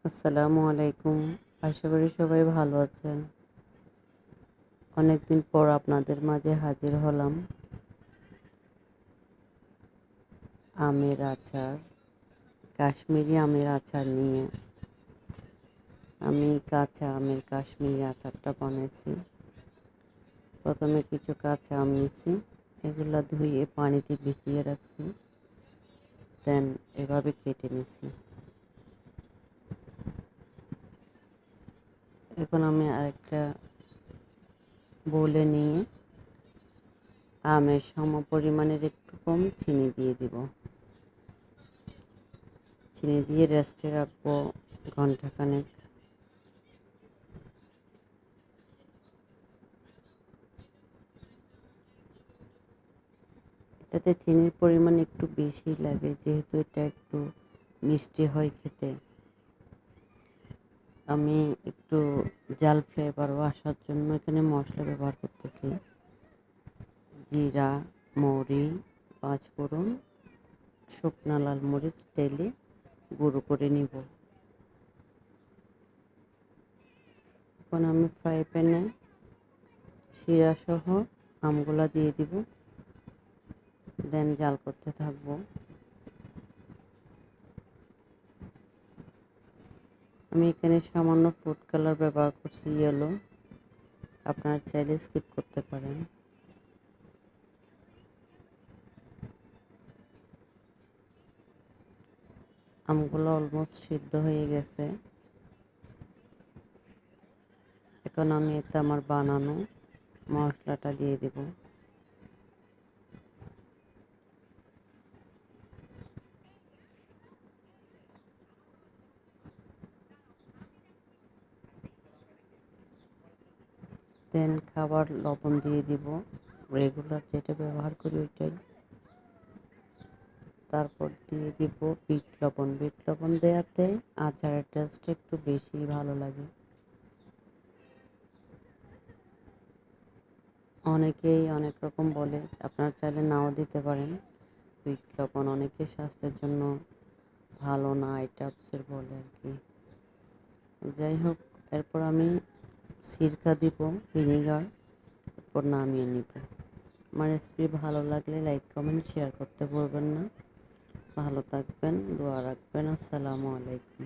আসসালামু আলাইকুম। আশা করি সবাই ভালো আছেন। অনেকদিন পর আপনাদের মাঝে হাজির হলাম আমের আচার, কাশ্মীরি আমের আচার নিয়ে। আমি কাঁচা আমের কাশ্মীরি আচারটা বানাইছি। প্রথমে কিছু কাঁচা আম নিছি, এগুলা ধুয়ে পানিতে ভিজিয়ে রাখছি, দেন এভাবে কেটে নিছি। এখন আমি আরেকটা বোলে নিয়ে আমের সম পরিমাণের একটু কম চিনি দিয়ে দিব। চিনি দিয়ে রেস্টে রাখবো ঘন্টাখানেক। এটাতে চিনির পরিমাণ একটু বেশি লাগে, যেহেতু এটা একটু মিষ্টি হয় খেতে। আমি একটু জাল ফ্লেভারও আসার জন্য এখানে মশলা ব্যবহার করতেছি। জিরা, মৌরি, পাঁচফোড়ন, শুকনা লাল মরিচ তেলে গুঁড়ো করে নিব। এখন আমি ফ্রাই প্যানে শিরা সহ আমগুলা দিয়ে দিব, দেন জাল করতে থাকবো। আমি এখানে সামান্য ফুড কালার ব্যবহার করছি, ইয়েলো। আপনারা চাইলে স্কিপ করতে পারেন। আমগুলো অলমোস্ট সিদ্ধ হয়ে গেছে। এখন আমি এতে আমার বানানো মশলাটা দিয়ে দেব। দেন খাবার লবণ দিয়ে দিব, রেগুলার যেটা ব্যবহার করি ওইটাই। তারপর দিয়ে দিব বিট লবণ। বিট লবণ দেওয়াতে আচারের টেস্ট একটু বেশি ভালো লাগে। অনেকেই অনেক রকম বলে, আপনারা চাইলে নাও দিতে পারেন। বিট লবণ অনেকে স্বাস্থ্যের জন্য ভালো না, এই টাইপসের বলে আর কি। যাই হোক, এরপর আমি সিরকা দিব, ভিনিগার, এরপর নামিয়ে নিব। আমার রেসিপি ভালো লাগলে লাইক কমেন্ট শেয়ার করতে ভুলবেন না। ভালো থাকবেন, দোয়া রাখবেন। আসসালামু আলাইকুম।